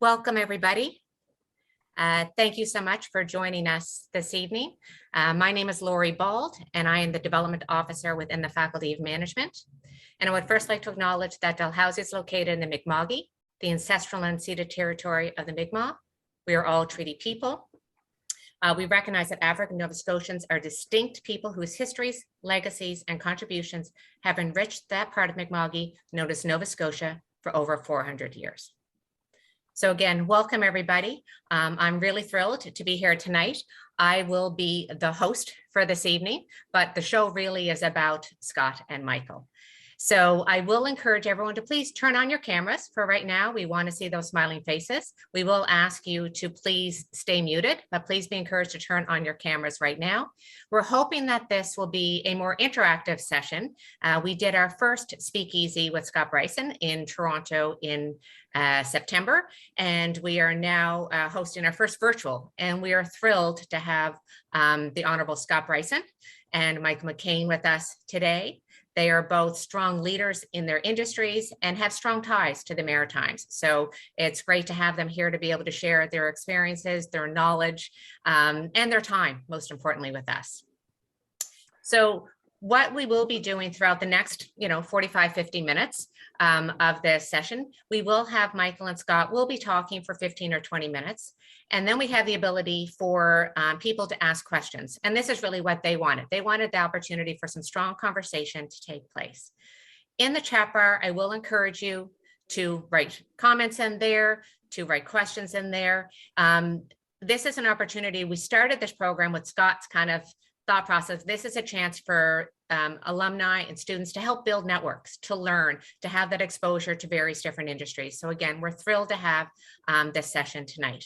Welcome, everybody. Thank you so much for joining us this evening. My name is Lori Bald, and I am the Development Officer within the Faculty of Management. And I would first like to acknowledge that Dalhousie is located in the Mi'kma'ki, the ancestral and unceded territory of the Mi'kmaq. We are all treaty people. We recognize that African Nova Scotians are distinct people whose histories, legacies, and contributions have enriched that part of Mi'kma'ki known as Nova Scotia for over 400 years. So again, welcome everybody. I'm really thrilled to be here tonight. I will be the host for this evening, but the show really is about Scott and Michael. So I will encourage everyone to please turn on your cameras for right now. We want to see those smiling faces. We will ask you to please stay muted, but please be encouraged to turn on your cameras right now. We're hoping that this will be a more interactive session. We did our first speakeasy with Scott Brison in Toronto in September, and we are now hosting our first virtual, and we are thrilled to have the Honorable Scott Brison and Mike McCain with us today. They are both strong leaders in their industries and have strong ties to the Maritimes. So it's great to have them here to be able to share their experiences, their knowledge, and their time, most importantly, with us. So what we will be doing throughout the next, 45, 50 minutes of this session, we will have Michael and Scott will be talking for 15 or 20 minutes. And then we have the ability for people to ask questions. And this is really what they wanted. They wanted the opportunity for some strong conversation to take place. In the chat bar, I will encourage you to write comments in there, to write questions in there. This is an opportunity. We started this program with Scott's kind of thought process. This is a chance for alumni and students to help build networks, to learn, to have that exposure to various different industries. So again, we're thrilled to have this session tonight.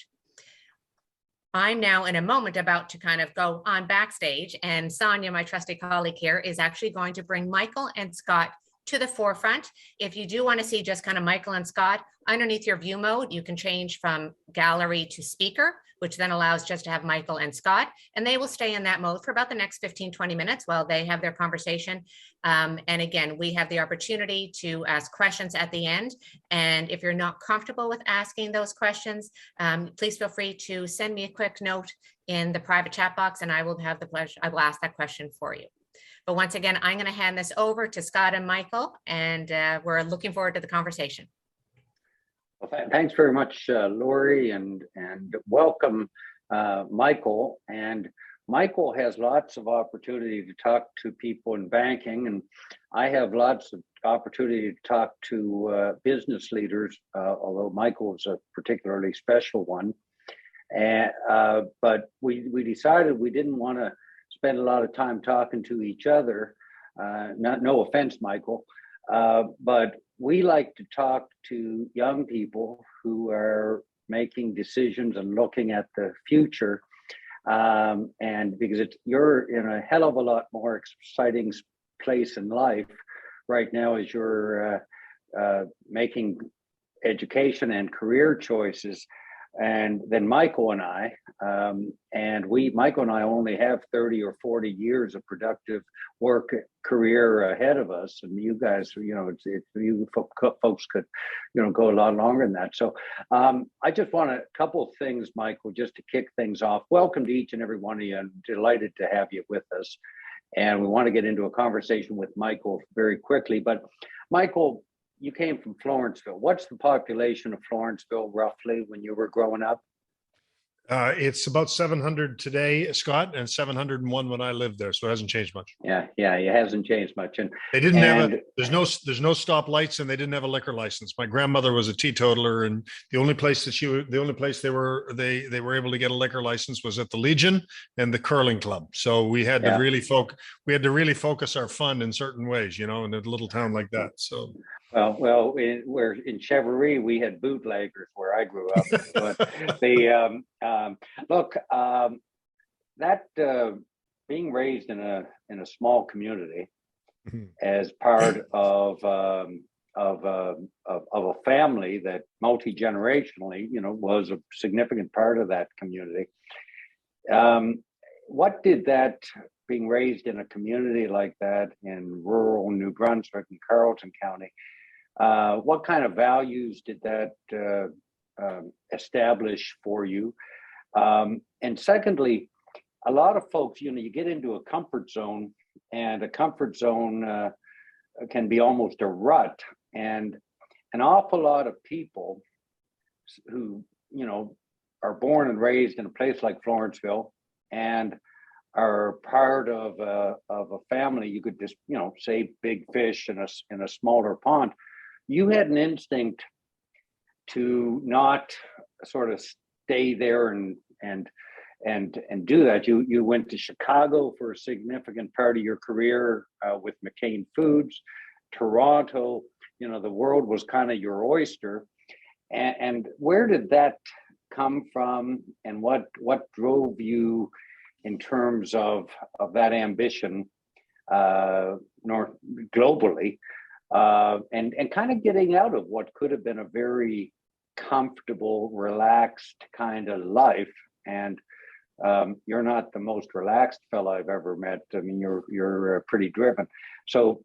I'm now in a moment about to kind of go on backstage, and Sonia, my trusty colleague here, is actually going to bring Michael and Scott to the forefront. If you do want to see just kind of Michael and Scott, underneath your view mode, you can change from gallery to speaker, which then allows just to have Michael and Scott, and they will stay in that mode for about the next 15, 20 minutes while they have their conversation. And again, we have the opportunity to ask questions at the end. And if you're not comfortable with asking those questions, please feel free to send me a quick note in the private chat box, and I will have the pleasure, I will ask that question for you. But once again, I'm going to hand this over to Scott and Michael, and we're looking forward to the conversation. Well, thanks very much, Lori, and welcome, Michael. And Michael has lots of opportunity to talk to people in banking, and I have lots of opportunity to talk to business leaders, although Michael is a particularly special one. And but we decided we didn't want to spend a lot of time talking to each other. No offense, Michael, but we like to talk to young people who are making decisions and looking at the future. And because you're in a hell of a lot more exciting place in life right now as you're making education and career choices. And then Michael and I, Michael and I only have 30 or 40 years of productive work career ahead of us. And you guys, you folks could, go a lot longer than that. So I just want a couple of things, Michael, just to kick things off. Welcome to each and every one of you. I'm delighted to have you with us. And we want to get into a conversation with Michael very quickly. But Michael, you came from Florenceville. What's the population of Florenceville roughly when you were growing up? It's about 700 today, Scott, and 701 when I lived there. So it hasn't changed much. Yeah, it hasn't changed much. And they didn't have there's no stop lights, and they didn't have a liquor license. My grandmother was a teetotaler, and the only place they were able to get a liquor license was at the Legion and the curling club. So we had to really focus our fun in certain ways, in a little town like that. So Well, we're in Cheveree, we had bootleggers where I grew up. But being raised in a small community as part of a family that multi-generationally, was a significant part of that community. What did that, being raised in a community like that in rural New Brunswick and Carleton County, what kind of values did that establish for you? And secondly, a lot of folks, you get into a comfort zone, and a comfort zone can be almost a rut. And an awful lot of people who, are born and raised in a place like Florenceville and are part of a family, you could just, say big fish in a smaller pond. You had an instinct to not sort of stay there and do that. You went to Chicago for a significant part of your career with McCain Foods. Toronto, the world was kind of your oyster. And where did that come from, and what drove you in terms of that ambition globally, and kind of getting out of what could have been a very comfortable, relaxed kind of life? And you're not the most relaxed fellow I've ever met. I mean, you're pretty driven. So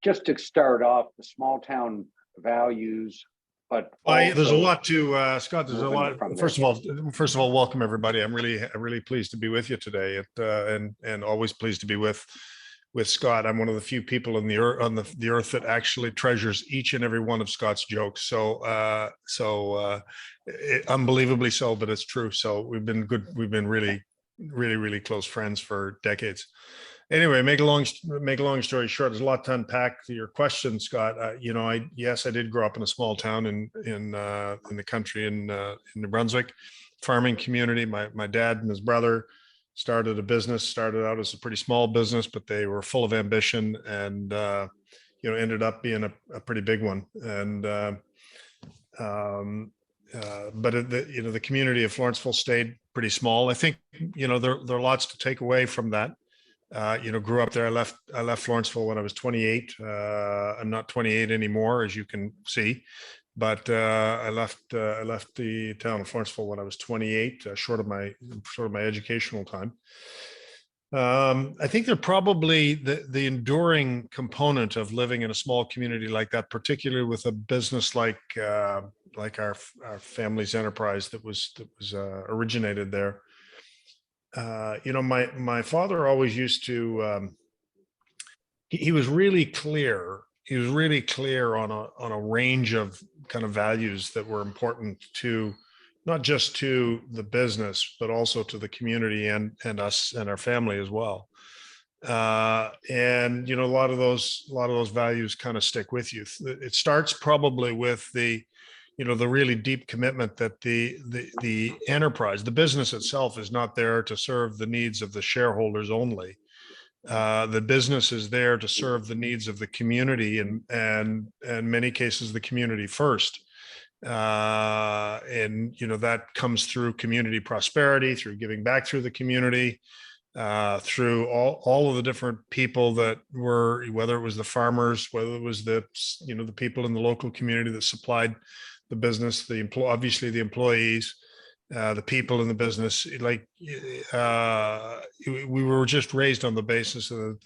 just to start off, the small town values, but there's a lot to Scott. There's a lot. First of all, welcome everybody. I'm really pleased to be with you today, and always pleased to be with Scott. I'm one of the few people on the earth that actually treasures each and every one of Scott's jokes. So unbelievably so, but it's true. So we've been good. We've been really close friends for decades. Anyway, make a long story short, there's a lot to unpack to your question, Scott. I did grow up in a small town in the country in New Brunswick, farming community. My dad and his brother started out as a pretty small business, but they were full of ambition, and ended up being a pretty big one. And but the community of Florenceville stayed pretty small. I think there are lots to take away from that. Grew up there. I left Florenceville when I was 28. I'm not 28 anymore, as you can see, but I left the town of Florenceville when I was 28, short of my educational time. I think they're probably the enduring component of living in a small community like that, particularly with a business like our family's enterprise that was originated there. My father always used to, he was really clear. He was really clear on a range of kind of values that were important to, not just to the business, but also to the community and us and our family as well. And a lot of those values kind of stick with you. It starts probably with the really deep commitment that the enterprise, the business itself, is not there to serve the needs of the shareholders only. The business is there to serve the needs of the community, and in many cases the community first. That comes through community prosperity, through giving back through the community, through all of the different people that were, whether it was the farmers, whether it was the people in the local community that supplied the business, obviously the employees, the people in the business. We were just raised on the basis of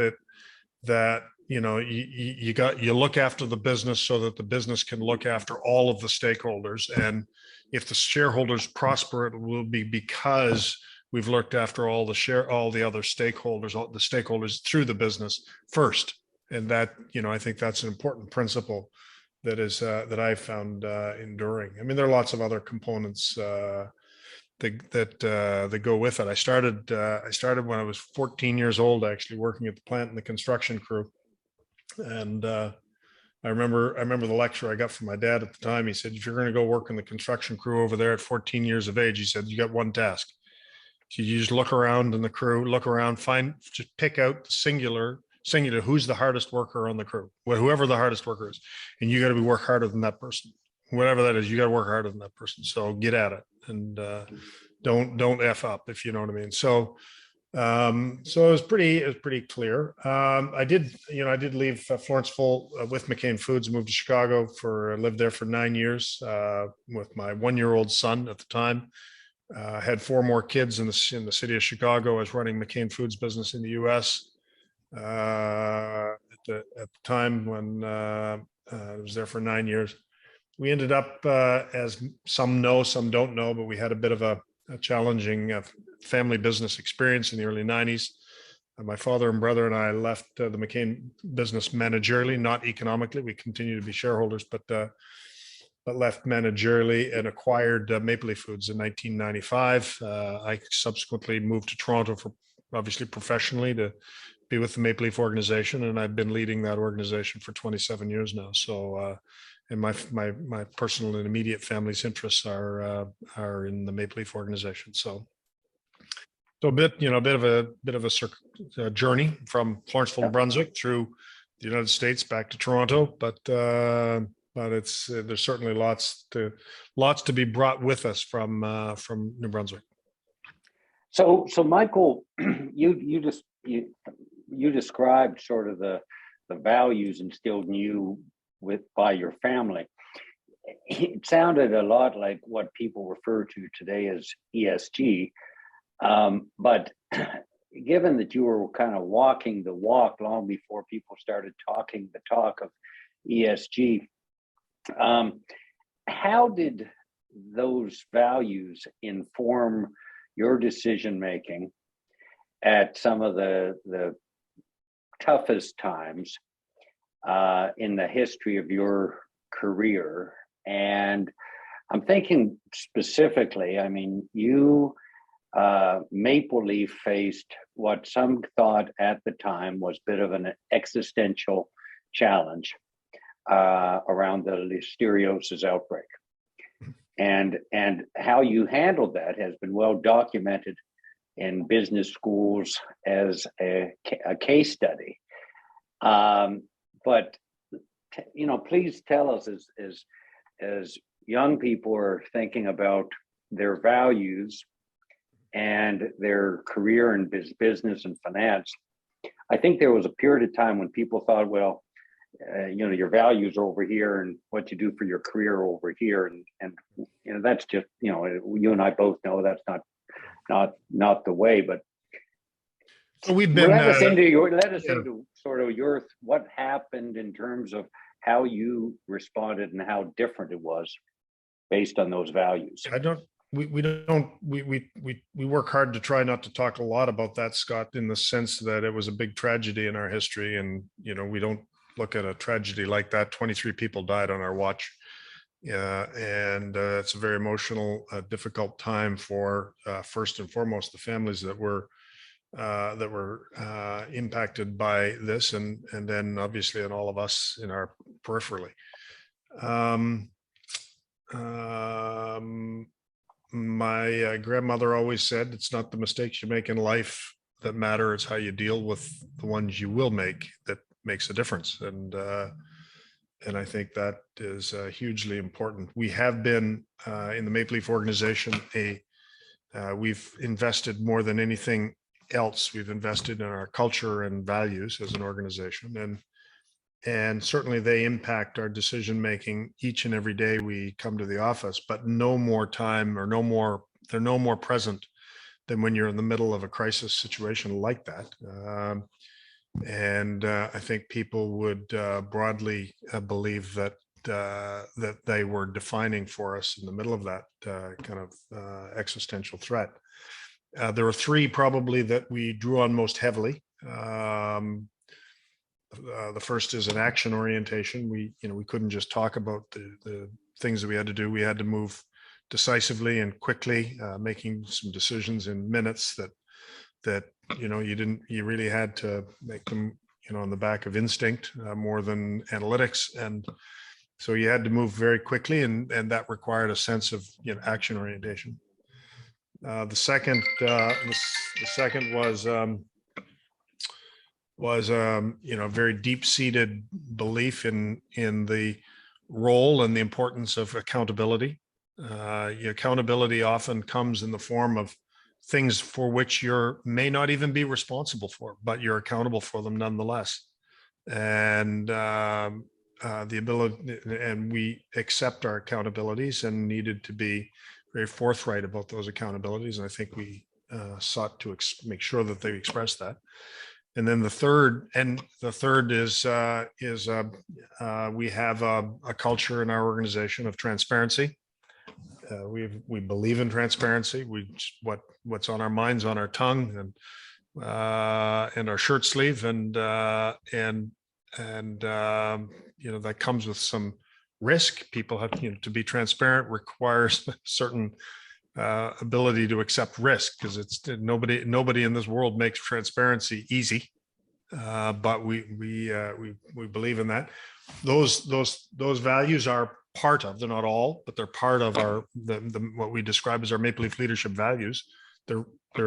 that you look after the business so that the business can look after all of the stakeholders, and if the shareholders prosper, it will be because we've looked after all the other stakeholders, the stakeholders through the business first. And that, I think that's an important principle that I found enduring. I mean, there are lots of other components that go with it. I started when I was 14 years old, actually working at the plant in the construction crew. And I remember the lecture I got from my dad at the time. He said, if you're going to go work in the construction crew over there at 14 years of age, he said, you got one task. So you just look around in the crew, just pick out the singular, who's the hardest worker on the crew, whoever the hardest worker is. And you got to work harder than that person, whatever that is. You got to work harder than that person. So get at it, and don't F up, if you know what I mean. So it was pretty clear. I did leave Florenceville with McCain Foods, moved to Chicago lived there for 9 years with my 1-year-old son at the time. Had 4 more kids in the city of Chicago. I was running McCain Foods business in the U.S. At the time when I was there for 9 years. we ended up, as some know, some don't know, but we had a bit of a challenging family business experience in the early 90s. My father and brother and I left the McCain business managerially, not economically. We continue to be shareholders, but left managerially and acquired Maple Leaf Foods in 1995. I subsequently moved to Toronto for, obviously professionally, to be with the Maple Leaf organization, and I've been leading that organization for 27 years now. So, and my personal and immediate family's interests are in the Maple Leaf organization. So a bit of a journey from Lawrenceville, New Brunswick, through the United States back to Toronto, but it's there's certainly lots to be brought with us from New Brunswick. So Michael, you described sort of the values instilled in you by your family. It sounded a lot like what people refer to today as ESG. But given that you were kind of walking the walk long before people started talking the talk of ESG, how did those values inform your decision making at some of the toughest times in the history of your career? And I'm thinking specifically, I mean, you Maple Leaf faced what some thought at the time was a bit of an existential challenge around the listeriosis outbreak. And how you handled that has been well documented in business schools as a case study. But please tell us, as young people are thinking about their values and their career in business and finance, I think there was a period of time when people thought, well, your values are over here and what you do for your career are over here, and that's just, you and I both know that's not the way. But we've been let us into sort of what happened in terms of how you responded and how different it was based on those values. We work hard to try not to talk a lot about that, Scott, in the sense that it was a big tragedy in our history, and we don't look at a tragedy like that. 23 people died on our watch, and it's a very emotional, difficult time for first and foremost the families that were impacted by this, and then obviously in all of us in our peripherally. My grandmother always said, it's not the mistakes you make in life that matter, it's how you deal with the ones you will make that makes a difference. And I think that is hugely important. We have been in the Maple Leaf organization, we've invested more than anything else. We've invested in our culture and values as an organization, and certainly they impact our decision making each and every day we come to the office, but no more time or they're no more present than when you're in the middle of a crisis situation like that. And I think people would broadly believe that they were defining for us in the middle of that kind of existential threat. There were three probably that we drew on most heavily. The first is an action orientation. We couldn't just talk about the things that we had to do. We had to move decisively and quickly, making some decisions in minutes that you really had to make them on the back of instinct more than analytics, and so you had to move very quickly, and that required a sense of action orientation. The second was very deep-seated belief in the role and the importance of accountability. Accountability often comes in the form of things for which you may not even be responsible for, but you're accountable for them nonetheless. And the ability, and we accept our accountabilities and needed to be very forthright about those accountabilities. And I think we sought to make sure that they express that. And then the third is we have a culture in our organization of transparency. We believe in transparency. What's on our minds, on our tongue, and our shirt sleeve, and that comes with some risk. People have, to be transparent requires certain ability to accept risk, because it's nobody in this world makes transparency easy. But we believe in that. Those values are part of, they're not all, but they're part of our what we describe as our Maple Leaf leadership values. They're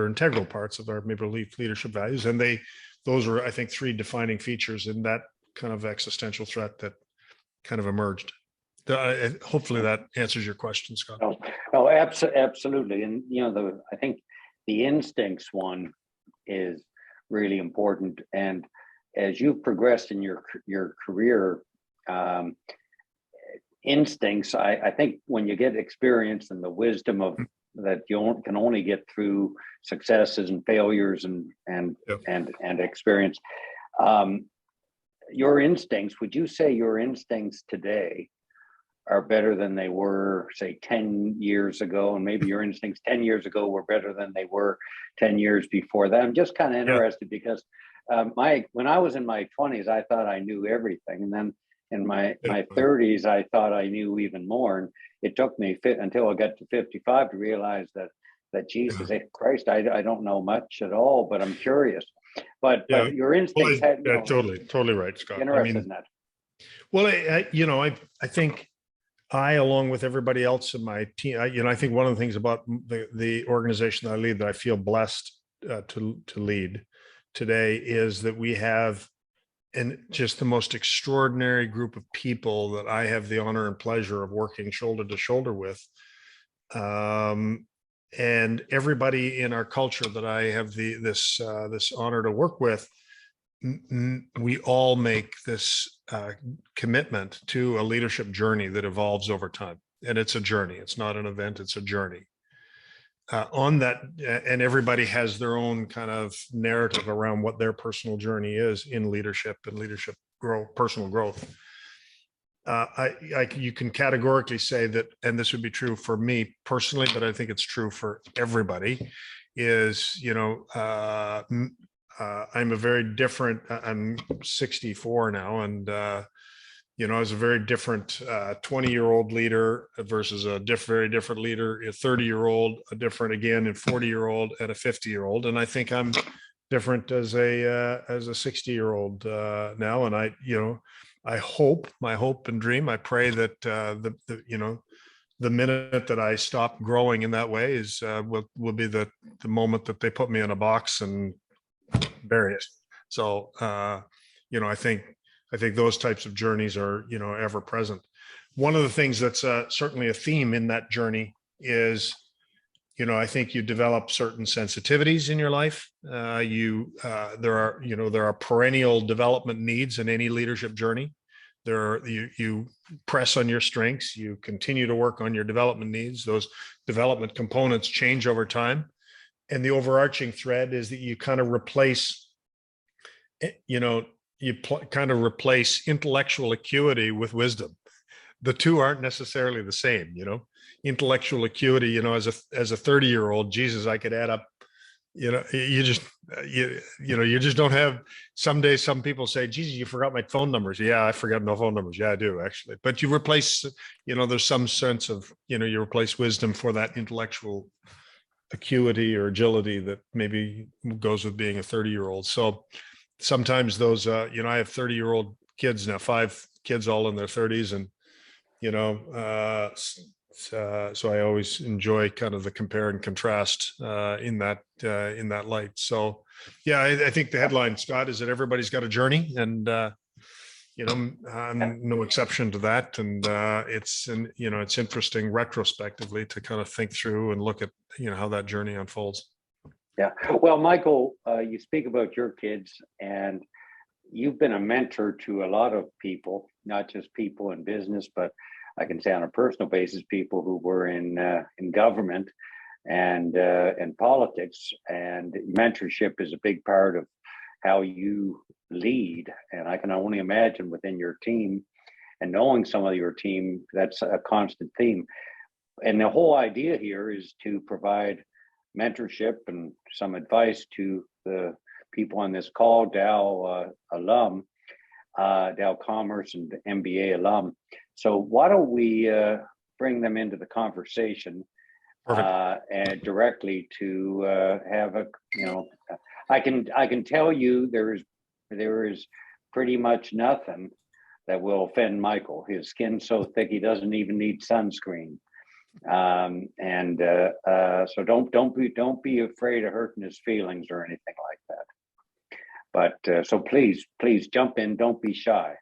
integral parts of our Maple Leaf leadership values, and those are, I think, three defining features in that kind of existential threat that kind of emerged. Hopefully that answers your question, Scott. Oh, absolutely. And I think the instincts one is really important. And as you've progressed in your career, instincts, I think when you get experience and the wisdom of that you can only get through successes and failures and experience. Your instincts, would you say your instincts today are better than they were, say, 10 years ago? And maybe your instincts 10 years ago were better than they were 10 years before that. I'm just kind of interested because when I was in my 20s, I thought I knew everything. And then in my 30s, I thought I knew even more. And it took me until I got to 55 to realize that Jesus Christ, I don't know much at all, but I'm curious. But your instincts totally right, Scott. Interested in that. Well, I think along with everybody else in my team, I think one of the things about the organization that I lead that I feel blessed to lead today is that we have just the most extraordinary group of people that I have the honor and pleasure of working shoulder to shoulder with. And everybody in our culture that I have this honor to work with, we all make this commitment to a leadership journey that evolves over time. And it's a journey. It's not an event, it's a journey. On that, and everybody has their own kind of narrative around what their personal journey is in leadership and leadership personal growth. You can categorically say that, and this would be true for me personally, but I think it's true for everybody, is, I'm a very different, I'm 64 now, and I was a very different 20-year-old leader versus a very different leader, a 30-year-old, a different again, and 40-year-old and a 50-year-old. And I think I'm different as a 60-year-old now. And I hope, my hope and dream, I pray that the minute that I stop growing in that way is will be the moment that they put me in a box and bury it. So I think those types of journeys are, ever present. One of the things that's certainly a theme in that journey is, I think you develop certain sensitivities in your life. There are perennial development needs in any leadership journey. You press on your strengths, you continue to work on your development needs. Those development components change over time. And the overarching thread is that you kind of replace, replace intellectual acuity with wisdom. The two aren't necessarily the same, intellectual acuity, as a 30-year-old, Jesus, I could add up, you just don't have. Some days, some people say, Jesus, you forgot my phone numbers. Yeah, I forgot no phone numbers. Yeah, I do actually. But you replace, there's some sense of, you replace wisdom for that intellectual acuity or agility that maybe goes with being a 30-year-old. So sometimes those, I have 30-year-old kids now, 5 kids all in their 30s. And, so I always enjoy kind of the compare and contrast in that light. So, yeah, I think the headline, Scott, is that everybody's got a journey, and I'm no exception to that. And it's interesting retrospectively to kind of think through and look at how that journey unfolds. Yeah. Well, Michael, you speak about your kids, and you've been a mentor to a lot of people, not just people in business, but I can say on a personal basis, people who were in government and in politics. And mentorship is a big part of how you lead. And I can only imagine within your team and knowing some of your team, that's a constant theme. And the whole idea here is to provide mentorship and some advice to the people on this call, Dow alum, Dow Commerce and MBA alum. So why don't we bring them into the conversation and directly to have a, I can tell you there is pretty much nothing that will offend Michael. His skin's so thick he doesn't even need sunscreen. So don't be afraid of hurting his feelings or anything like that. But so please jump in. Don't be shy.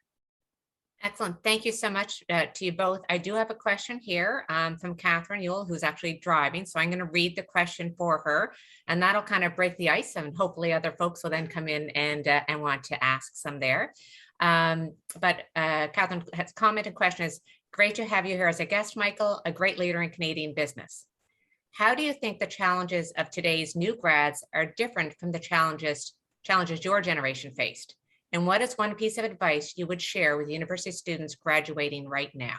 Excellent. Thank you so much to you both. I do have a question here from Catherine Ewell, who's actually driving. So I'm going to read the question for her, and that'll kind of break the ice, and hopefully other folks will then come in and want to ask some there. But Catherine has commented, question is, great to have you here as a guest, Michael, a great leader in Canadian business. How do you think the challenges of today's new grads are different from the challenges your generation faced? And what is one piece of advice you would share with university students graduating right now?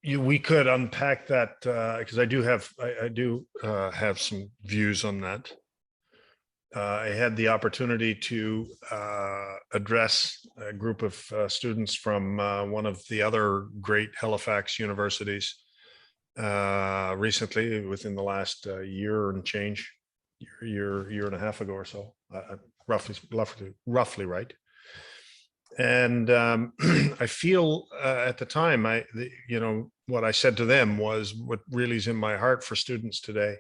We could unpack that because I do have some views on that. I had the opportunity to address a group of students from one of the other great Halifax universities recently, within the last year and change, year and a half ago or so, roughly right. And I feel at the time, what I said to them was what really is in my heart for students today.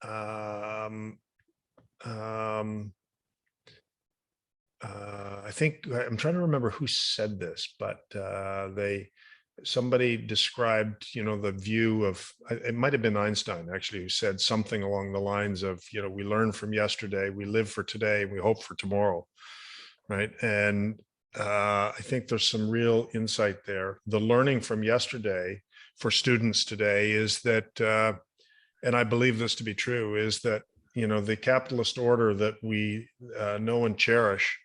I think I'm trying to remember who said this, but somebody described, the view of, it might have been Einstein actually, who said something along the lines of, we learn from yesterday, we live for today, we hope for tomorrow, right? And I think there's some real insight there. The learning from yesterday for students today is that, and I believe this to be true, is that, the capitalist order that we know and cherish,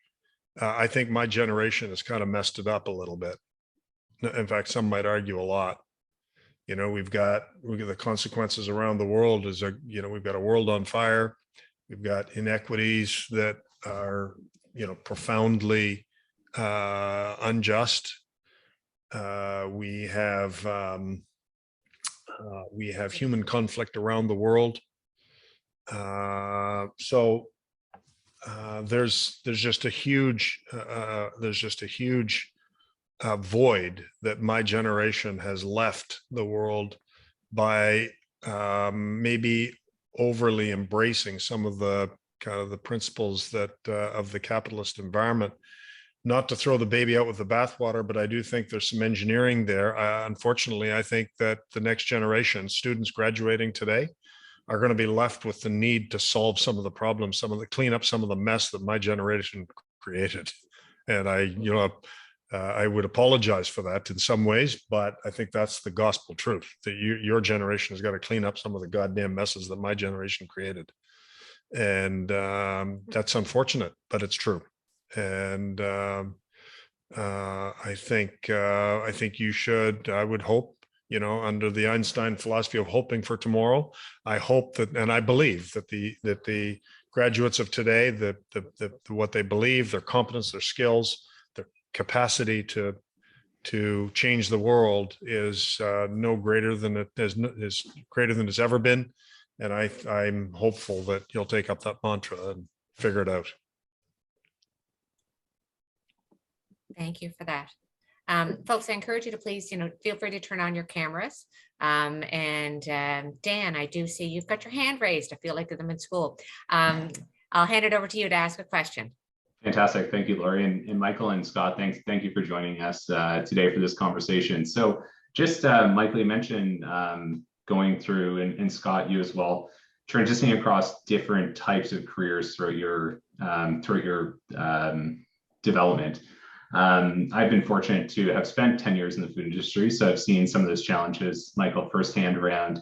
I think my generation has kind of messed it up a little bit. In fact, some might argue a lot. We've got the consequences around the world is we've got a world on fire. We've got inequities that are, profoundly unjust. We have human conflict around the world. So there's just a huge void that my generation has left the world by maybe overly embracing some of the kind of the principles that of the capitalist environment. Not to throw the baby out with the bathwater, but I do think there's some engineering there. Unfortunately, I think that the next generation, students graduating today, are going to be left with the need to solve some of the problems, clean up some of the mess that my generation created. And I would apologize for that in some ways, but I think that's the gospel truth, that your generation has got to clean up some of the goddamn messes that my generation created. And that's unfortunate, but it's true. And I think you should, I would hope, under the Einstein philosophy of hoping for tomorrow, I hope that, and I believe that the graduates of today, what they believe, their competence, their skills, their capacity to change the world is no greater than is greater than it's ever been. And I'm hopeful that you'll take up that mantra and figure it out. Thank you for that. Folks, I encourage you to please, feel free to turn on your cameras. Dan, I do see you've got your hand raised. I feel like I'm in school. I'll hand it over to you to ask a question. Fantastic. Thank you, Lori. And Michael and Scott, thank you for joining us today for this conversation. So just Michael, you mentioned going through, and Scott, you as well, transitioning across different types of careers throughout your development. I've been fortunate to have spent 10 years in the food industry, so I've seen some of those challenges, Michael, firsthand around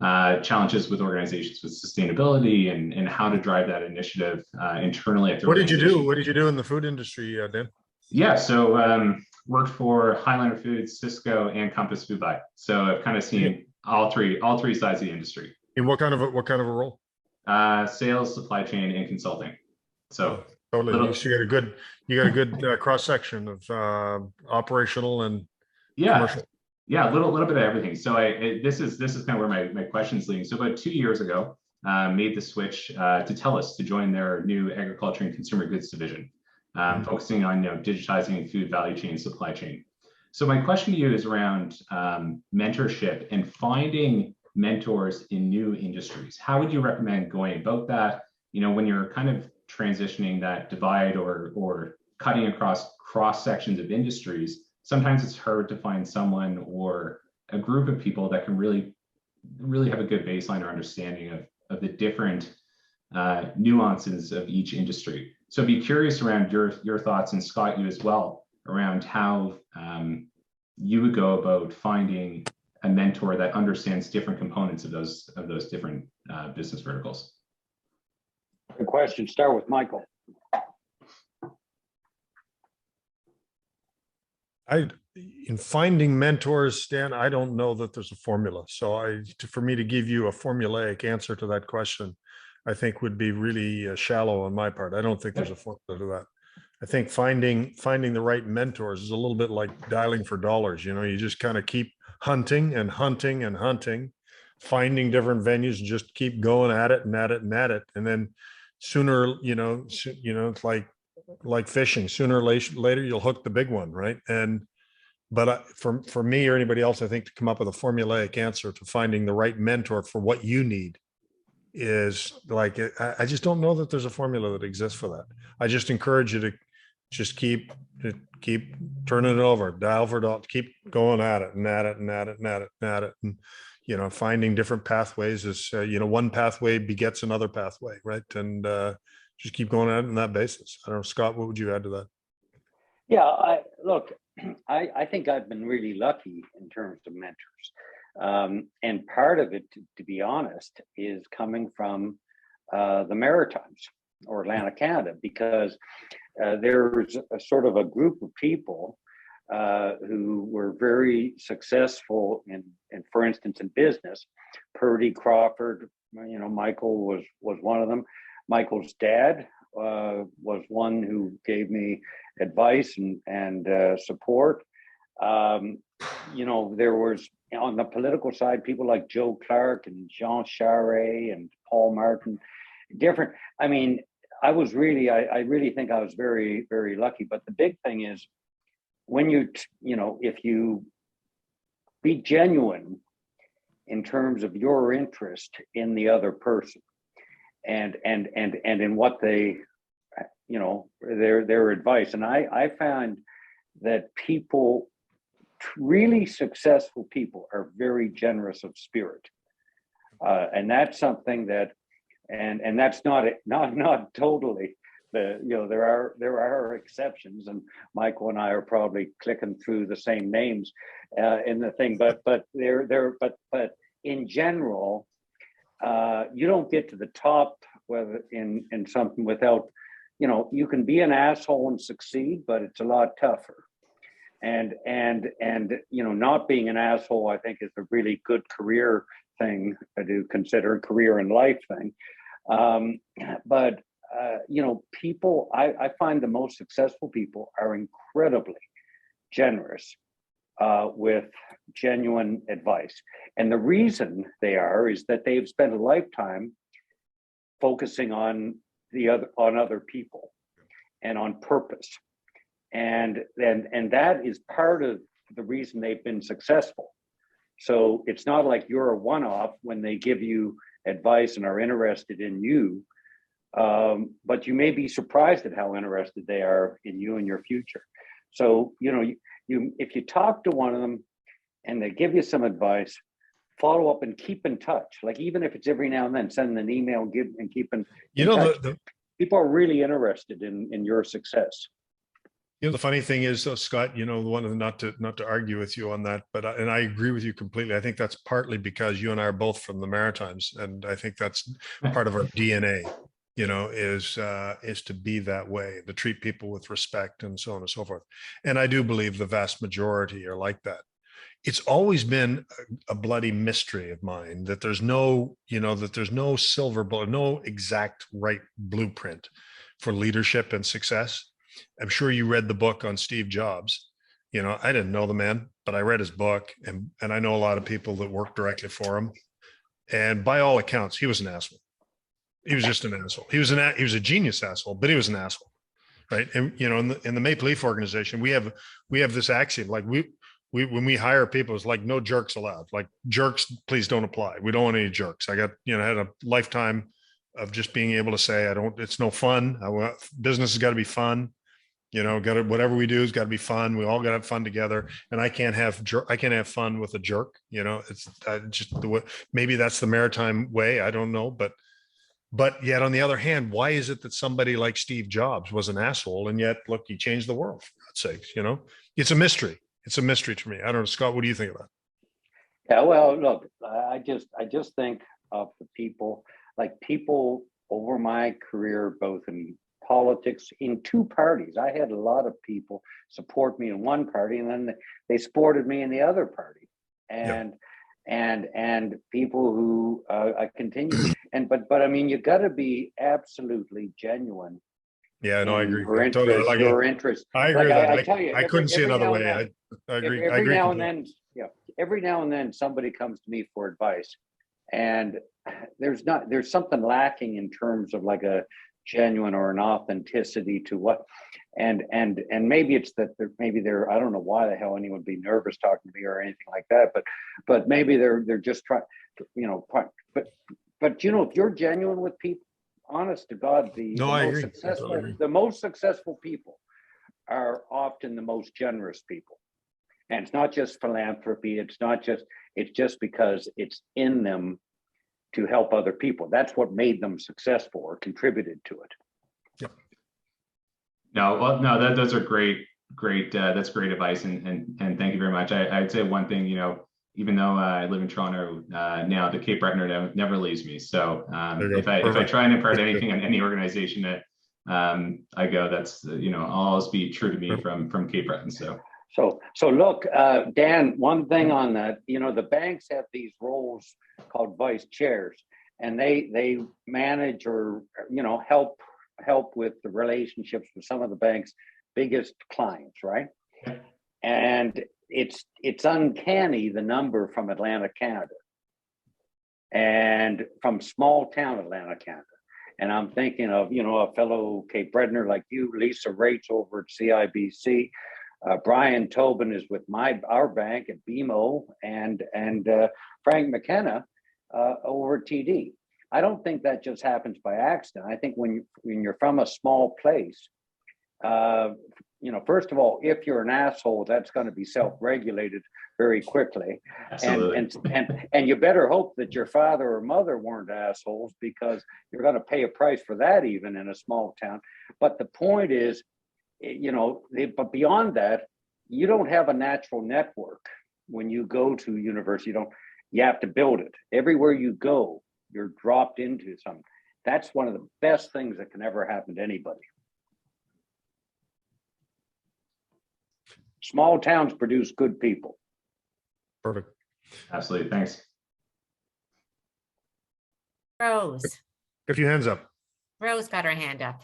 challenges with organizations with sustainability and how to drive that initiative internally at the What did you do? organization. What did you do in the food industry, Dan? Yeah, so worked for Highliner Foods, Cisco, and Compass Food Buy. So I've kind of seen all three sides of the industry. In what kind of a role? Sales, supply chain, and consulting. So totally. So you got a good cross section of operational and commercial. Yeah, a little bit of everything. So this is kind of where my question's leading. So about 2 years ago, made the switch to TELUS to join their new agriculture and consumer goods division, focusing on digitizing food value chain, supply chain. So my question to you is around mentorship and finding mentors in new industries. How would you recommend going about that? When you're kind of transitioning that divide or cutting across cross sections of industries, sometimes it's hard to find someone or a group of people that can really have a good baseline or understanding of the different nuances of each industry. So be curious around your thoughts, and Scott, you as well, around how you would go about finding a mentor that understands different components of those different business verticals. Good question. Start with Michael. In finding mentors, Stan, I don't know that there's a formula. So for me to give you a formulaic answer to that question, I think would be really shallow on my part. I don't think there's a formula to that. I think finding the right mentors is a little bit like dialing for dollars. You just kind of keep hunting and hunting and hunting, finding different venues, and just keep going at it and at it and at it. And then sooner, it's like fishing. Sooner or later, you'll hook the big one, right? But for me or anybody else, I think to come up with a formulaic answer to finding the right mentor for what you need is like, I just don't know that there's a formula that exists for that. I just encourage you to just keep turning it over, dial for dollar, keep going at it and at it and at it and at it and at it. And, finding different pathways is, one pathway begets another pathway, right? And just keep going at it on that basis. I don't know, Scott, what would you add to that? Yeah, I think I've been really lucky in terms of mentors. And part of it, to be honest, is coming from the Maritimes or Atlantic Canada, because there's a sort of a group of people who were very successful in, for instance, in business. Purdy, Crawford, Michael was one of them. Michael's dad was one who gave me advice and support. There was, on the political side, people like Joe Clark and Jean Charest and Paul Martin, different. I mean, I really think I was very, very lucky. But the big thing is when if you be genuine in terms of your interest in the other person and in what they, their advice. And I found that people, really successful people, are very generous of spirit. And that's something that, and that's not totally there are exceptions, and Michael and I are probably clicking through the same names in the thing, but in general, you don't get to the top whether in something without, you can be an asshole and succeed, but it's a lot tougher. And not being an asshole, I think, is a really good career thing to consider, career and life thing. But people, I find the most successful people are incredibly generous with genuine advice. And the reason they are is that they've spent a lifetime focusing on other people and on purpose. And that is part of the reason they've been successful. So it's not like you're a one-off when they give you advice and are interested in you, but you may be surprised at how interested they are in you and your future. So, if you talk to one of them and they give you some advice, follow up and keep in touch. Like, even if it's every now and then, send an email, keep in touch. People are really interested in your success. You know, the funny thing is, though, Scott, you know, not to argue with you on that, but and I agree with you completely. I think that's partly because you and I are both from the Maritimes, and I think that's part of our DNA. You know, is to be that way, to treat people with respect, and so on and so forth. And I do believe the vast majority are like that. It's always been a bloody mystery of mine that there's no, you know, that there's no silver bullet, no exact right blueprint for leadership and success. I'm sure you read the book on Steve Jobs. You know, I didn't know the man, but I read his book, and I know a lot of people that work directly for him. And by all accounts, he was an asshole. He was just an asshole. He was a genius asshole, but he was an asshole, right? And you know, in the Maple Leaf organization, we have this axiom, like we when we hire people, it's like no jerks allowed. Like jerks, please don't apply. We don't want any jerks. I got, you know, I had a lifetime of just being able to say, it's no fun. Business has got to be fun. You know, whatever we do has got to be fun. We all got to have fun together. And I can't have fun with a jerk. You know, it's just the way. Maybe that's the maritime way. I don't know, but yet on the other hand, why is it that somebody like Steve Jobs was an asshole, and yet look, he changed the world, for God's sakes? You know, it's a mystery. It's a mystery to me. I don't know, Scott. What do you think about it? Yeah, well, look, I just think of the people, like people over my career, both in politics, in two parties. I had a lot of people support me in one party, and then they supported me in the other party, and people who I continue. But I mean, you got to be absolutely genuine. Yeah, no, I agree. Your interest. I agree. I tell you, I couldn't see another way. I agree. Every now and then, every now and then somebody comes to me for advice, and there's something lacking in terms of like a genuine or an authenticity to what, and maybe it's that they're I don't know why the hell anyone would be nervous talking to me or anything like that, but maybe they're just trying, you know, but you know, if you're genuine with people, honest to God, the most successful people are often the most generous people. And it's not just philanthropy. It's just because it's in them to help other people. That's what made them successful or contributed to it. Yep. No, those are great. That's great advice. And thank you very much. I'd say one thing, you know, even though I live in Toronto now, the Cape Breton never leaves me. So if I try and impart anything on any organization that I go, that's, you know, I'll always be true to me from Cape Breton. So look, Dan, one thing on that, you know, the banks have these roles called vice chairs, and they manage or, you know, help with the relationships with some of the bank's biggest clients, right? Yeah. And it's uncanny, the number from Atlantic, Canada, and from small town Atlanta, Canada. And I'm thinking of, you know, a fellow Cape Breton like you, Lisa Rates over at CIBC. Brian Tobin is with our bank at BMO, and Frank McKenna over at TD. I don't think that just happens by accident. I think when you're from a small place, you know, first of all, if you're an asshole, that's going to be self-regulated very quickly. Absolutely. And you better hope that your father or mother weren't assholes, because you're going to pay a price for that even in a small town. But the point is, you know, but beyond that, you don't have a natural network when you go to university. You have to build it. Everywhere you go, you're dropped into something. That's one of the best things that can ever happen to anybody. Small towns produce good people. Perfect. Absolutely. Thanks. Rose. A few hands up. Rose got her hand up.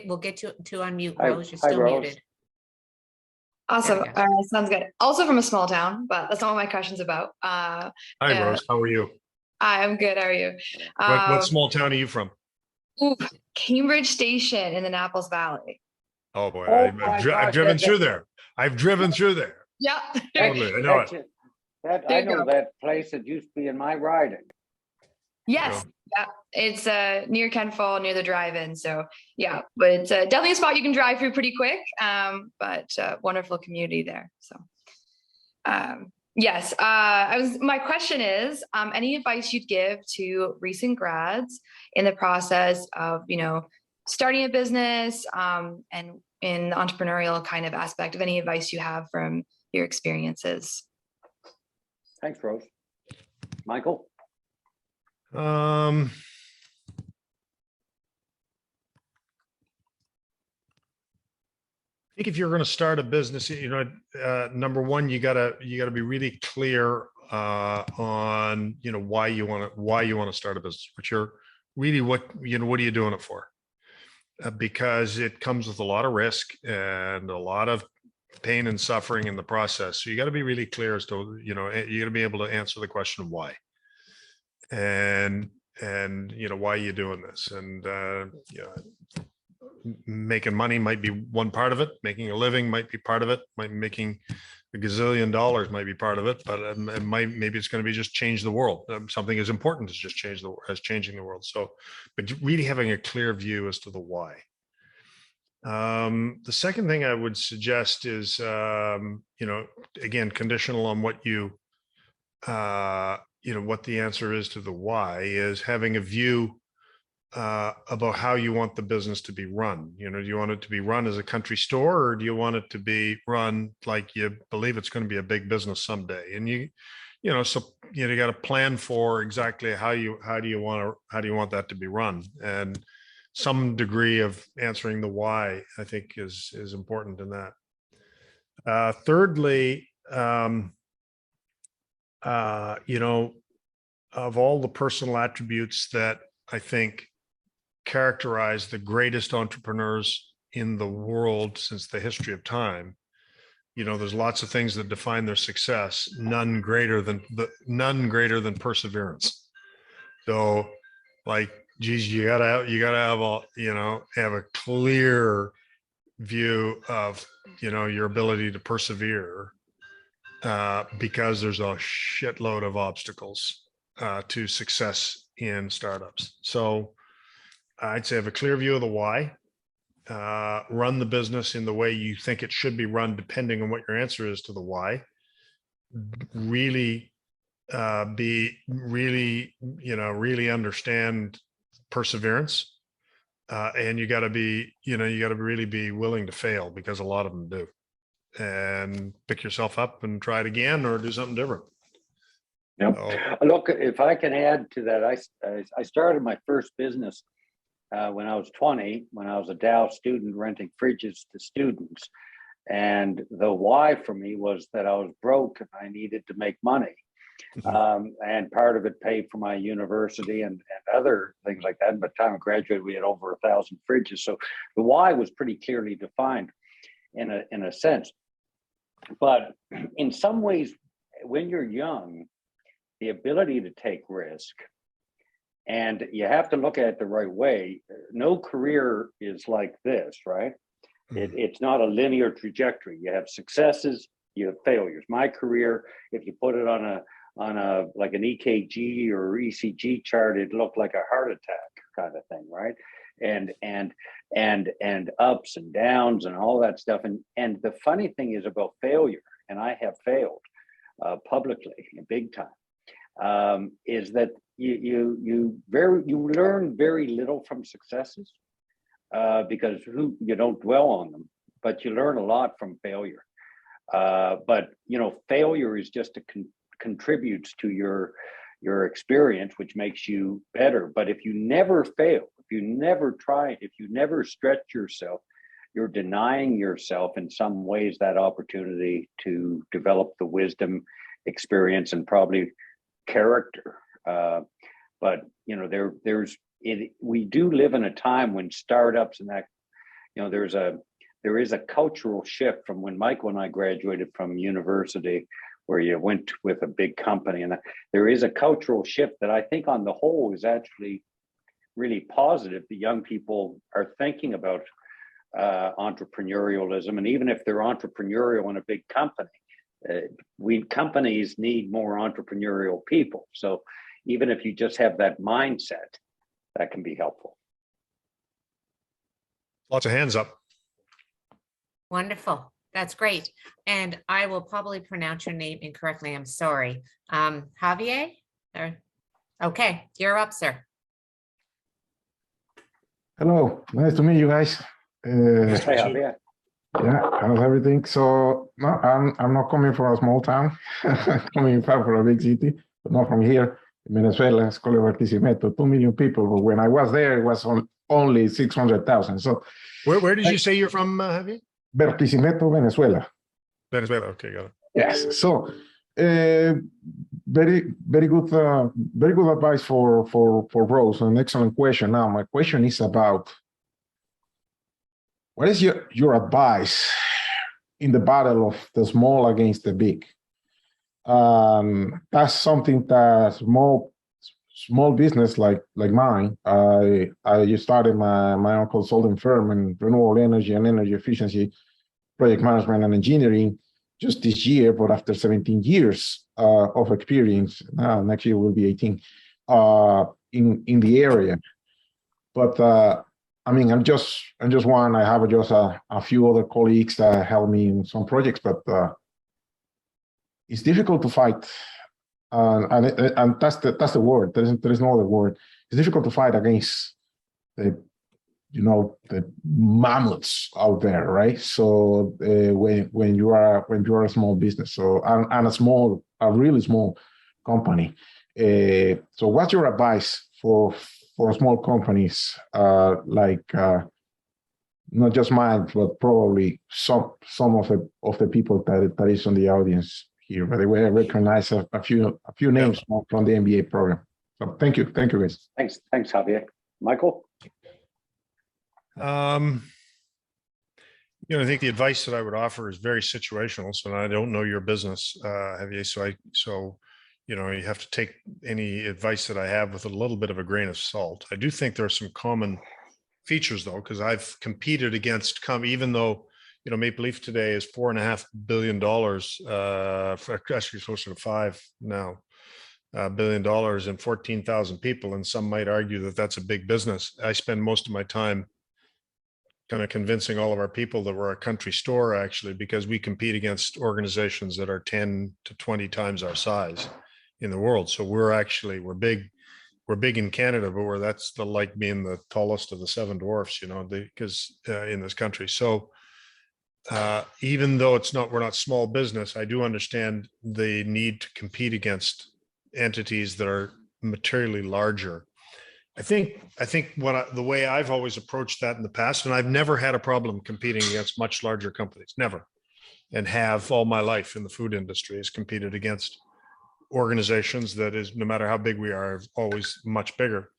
We'll get to unmute, Rose. You're still Rose. muted. Awesome. Sounds good. Also from a small town, but that's not what my question's about. Hi, Rose. How are you? I'm good. How are you? What small town are you from? Cambridge Station in the Naples Valley. Oh boy, I've driven through there. I've driven through there. Yeah. Totally. I know it. I know that place that used to be in my riding. Yes. Yeah. It's near Ken Fall, near the drive-in. So yeah, but it's definitely a spot you can drive through pretty quick. But wonderful community there. So yes. My question is, any advice you'd give to recent grads in the process of, you know, starting a business, and in the entrepreneurial kind of aspect of any advice you have from your experiences. Thanks, Rose. Michael? I think if you're going to start a business, number one, you gotta be really clear on why you want to start a business, but what are you doing it for? Because it comes with a lot of risk and a lot of pain and suffering in the process. So you got to be really clear as to, you got to be able to answer the question of why. And why are you doing this? And making money might be one part of it. Making a living might be part of it. Making a gazillion dollars might be part of it, but maybe it's going to be just change the world. Something as important as just changing the world. So, but really having a clear view as to the why. The second thing I would suggest is, again, conditional on what what the answer is to the why, is having a view about how you want the business to be run. Do you want it to be run as a country store, or do you want it to be run like you believe it's going to be a big business someday? And you got to plan for exactly how do you want that to be run, and some degree of answering the why, I think, is important in that. Thirdly, of all the personal attributes that I think characterize the greatest entrepreneurs in the world since the history of time, there's lots of things that define their success, none greater than perseverance. So, geez, you gotta have a clear view of your ability to persevere, because there's a shitload of obstacles to success in startups. So I'd say have a clear view of the why, run the business in the way you think it should be run, depending on what your answer is to the why. Really really understand perseverance, and you got to really be willing to fail, because a lot of them do, and pick yourself up and try it again or do something different. Yep. Look, if I can add to that, I started my first business when I was 20, when I was a Dow student renting fridges to students. And the why for me was that I was broke and I needed to make money. And part of it paid for my university and other things like that. And by the time I graduated, we had over 1,000 fridges. So the why was pretty clearly defined in a sense. But in some ways, when you're young, the ability to take risk, and you have to look at it the right way. No career is like this, right? It's not a linear trajectory. You have successes, you have failures. My career, if you put it on a like an EKG or ECG chart, it looked like a heart attack kind of thing, right? And ups and downs and all that stuff. And the funny thing is about failure, and I have failed publicly, big time, is that you learn very little from successes, because you don't dwell on them, but you learn a lot from failure. But failure is just contributes to your experience, which makes you better. But if you never fail, if you never try, if you never stretch yourself, you're denying yourself in some ways that opportunity to develop the wisdom, experience, and probably character. But we do live in a time when startups and that, there is a cultural shift from when Michael and I graduated from university, where you went with a big company, and there is a cultural shift that I think on the whole is actually really positive. The young people are thinking about entrepreneurialism, and even if they're entrepreneurial in a big company, companies need more entrepreneurial people. So even if you just have that mindset, that can be helpful. Lots of hands up. Wonderful. That's great. And I will probably pronounce your name incorrectly. I'm sorry. Javier? Okay, you're up, sir. Hello, nice to meet you guys. Hey, Javier. Yeah, how's everything? So, no, I'm not coming from a small town, coming in fact from a big city, but not from here. In Venezuela, it's called Barquisimeto, 2 million people. But when I was there, it was only 600,000. So, Where did you say you're from, Javier? Barquisimeto, Venezuela. Venezuela. Okay, got it. Yes. So, very good advice for Rose. An excellent question. Now, my question is about what is your advice in the battle of the small against the big? That's something that small business like mine. I started my own consulting firm in renewable energy and energy efficiency, project management and engineering just this year, but after 17 years of experience, next year will be 18 in the area. But I mean, I'm just one. I have just a few other colleagues that help me in some projects, but it's difficult to fight, and that's the word. There is no other word. It's difficult to fight against the mammoths out there, right? So when you are a small business, so and a really small company. So what's your advice for small companies like not just mine, but probably some of the people that is on the audience here? By the way, I recognize a few names from the MBA program. So thank you guys. Thanks, Javier. Michael? I think the advice that I would offer is very situational. So I don't know your business, Javier. So you have to take any advice that I have with a little bit of a grain of salt. I do think there are some common features though, because I've competed against even though, Maple Leaf today is $4.5 billion, actually closer to $5 now, $billion and 14,000 people. And some might argue that that's a big business. I spend most of my time kind of convincing all of our people that we're a country store, actually, because we compete against organizations that are 10 to 20 times our size in the world. So we're big. We're big in Canada, but that's like being the tallest of the seven dwarfs, because in this country. So even though we're not small business, I do understand the need to compete against entities that are materially larger. I think the way I've always approached that in the past, and I've never had a problem competing against much larger companies, never, and have all my life in the food industry, has competed against organizations that is, no matter how big we are, always much bigger.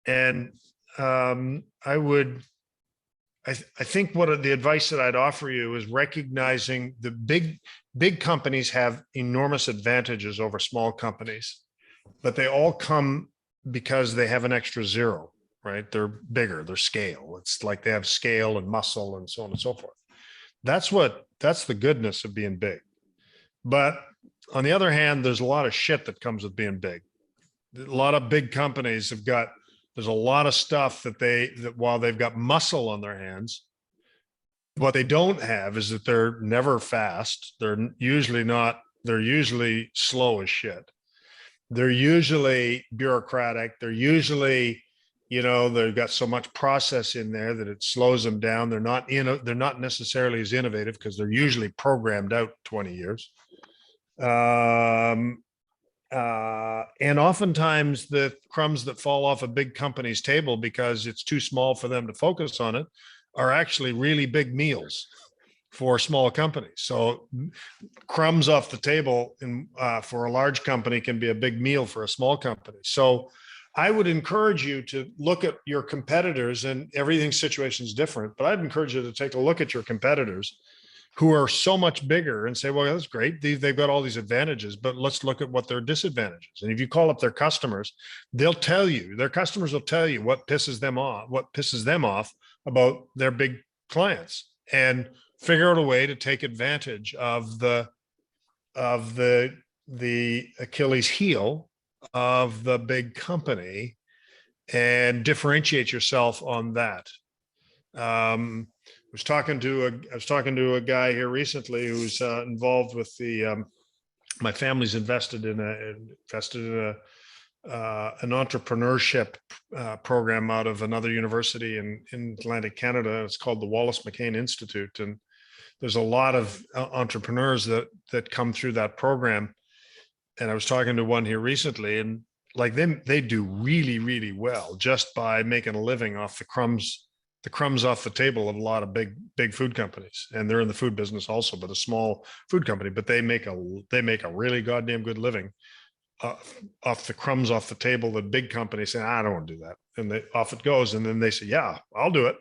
And I think what the advice that I'd offer you is recognizing the big companies have enormous advantages over small companies, but they all come because they have an extra zero, right? They're bigger, they're scale. It's like they have scale and muscle and so on and so forth. That's the goodness of being big. But on the other hand, there's a lot of shit that comes with being big. A lot of big companies there's a lot of stuff that while they've got muscle on their hands, what they don't have is that they're never fast. They're usually slow as shit. They're usually bureaucratic. They're usually, they've got so much process in there that it slows them down. They're not necessarily as innovative because they're usually programmed out 20 years. And oftentimes the crumbs that fall off a big company's table because it's too small for them to focus on it are actually really big meals for small companies. So crumbs off the table for a large company can be a big meal for a small company. So I would encourage you to look at your competitors, and everything's situation is different, but I'd encourage you to take a look at your competitors who are so much bigger and say, well, that's great. They've got all these advantages, but let's look at what their disadvantages. And if you call up their customers, their customers will tell you what pisses them off about their big clients, and figure out a way to take advantage of the Achilles heel of the big company and differentiate yourself on that. I was talking to a guy here recently who's involved with my family's invested in an entrepreneurship program out of another university in Atlantic Canada. It's called the Wallace McCain Institute, and there's a lot of entrepreneurs that come through that program. And I was talking to one here recently, and like they do really, really well just by making a living off the crumbs off the table of a lot of big food companies. And they're in the food business also, but a small food company, but they make a really goddamn good living off the crumbs off the table. The big companies say, I don't want to do that. And off it goes. And then they say, yeah, I'll do it.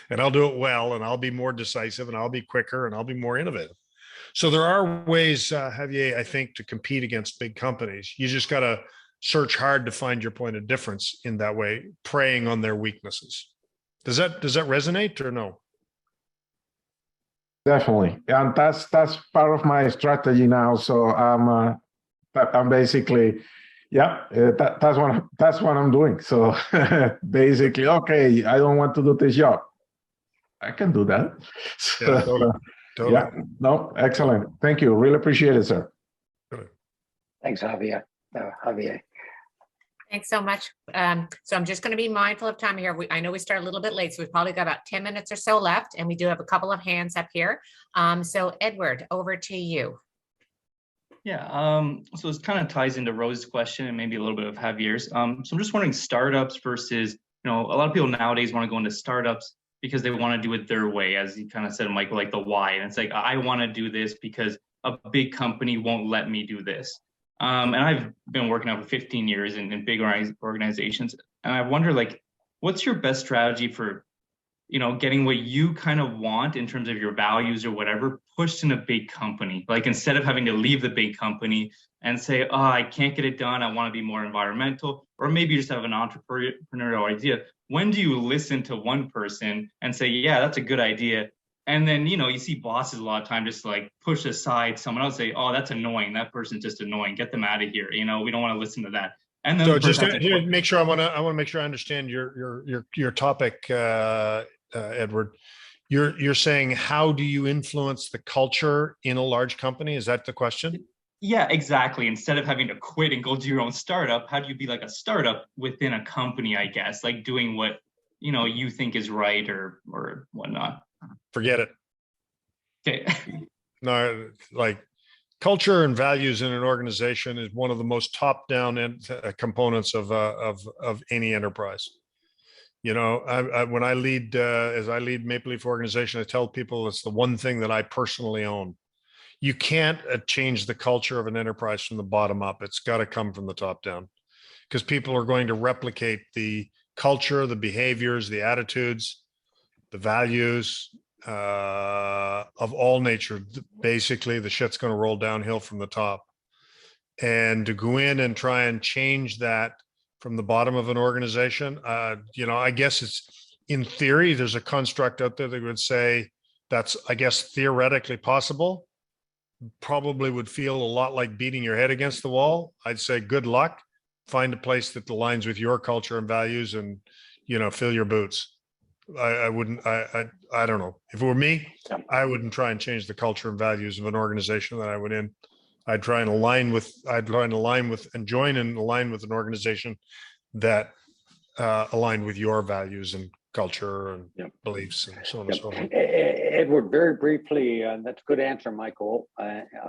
And I'll do it well, and I'll be more decisive, and I'll be quicker, and I'll be more innovative. So there are ways, Javier, I think, to compete against big companies. You just got to search hard to find your point of difference in that way, preying on their weaknesses. Does that resonate or no? Definitely, and that's part of my strategy now. So I'm basically, yeah, that's what I'm doing. So basically, okay, I don't want to do this job. I can do that. So, Yeah, totally. Yeah, no, excellent. Thank you. Really appreciate it, sir. Thanks, Javier. Javier. Thanks so much. So I'm just going to be mindful of time here. I know we started a little bit late, so we've probably got about 10 minutes or so left, and we do have a couple of hands up here. So Edward, over to you. Yeah, so this kind of ties into Rose's question and maybe a little bit of Javier's. So I'm just wondering, startups versus, a lot of people nowadays want to go into startups because they want to do it their way, as you kind of said, Michael, like the why. And it's like, I want to do this because a big company won't let me do this. And I've been working out for 15 years in big organizations. And I wonder, like, what's your best strategy for, getting what you kind of want in terms of your values or whatever pushed in a big company? Like, instead of having to leave the big company and say, oh, I can't get it done, I want to be more environmental, or maybe you just have an entrepreneurial idea. When do you listen to one person and say, yeah, that's a good idea? And then, you see bosses a lot of time just like push aside someone else, say, oh, that's annoying. That person's just annoying. Get them out of here. We don't want to listen to that. And then so just to make sure I want to make sure I understand your topic, Edward. You're saying, how do you influence the culture in a large company? Is that the question? Yeah, exactly. Instead of having to quit and go do your own startup, how do you be like a startup within a company, I guess, like doing what, you think is right or whatnot? Forget it. Okay. No, like culture and values in an organization is one of the most top-down components of any enterprise. When I lead, as I lead Maple Leaf organization, I tell people it's the one thing that I personally own. You can't change the culture of an enterprise from the bottom up. It's got to come from the top down, because people are going to replicate the culture, the behaviors, the attitudes, the values of all nature. Basically, the shit's going to roll downhill from the top. And to go in and try and change that from the bottom of an organization, I guess it's, in theory, there's a construct out there that would say that's, I guess, theoretically possible. Probably would feel a lot like beating your head against the wall. I'd say good luck. Find a place that aligns with your culture and values, and fill your boots. I wouldn't. I don't know. If it were me, I wouldn't try and change the culture and values of an organization that I would in. I'd try and align with and join and align with an organization that aligned with your values and culture and beliefs and so on and so on. Edward, very briefly, that's a good answer, Michael. The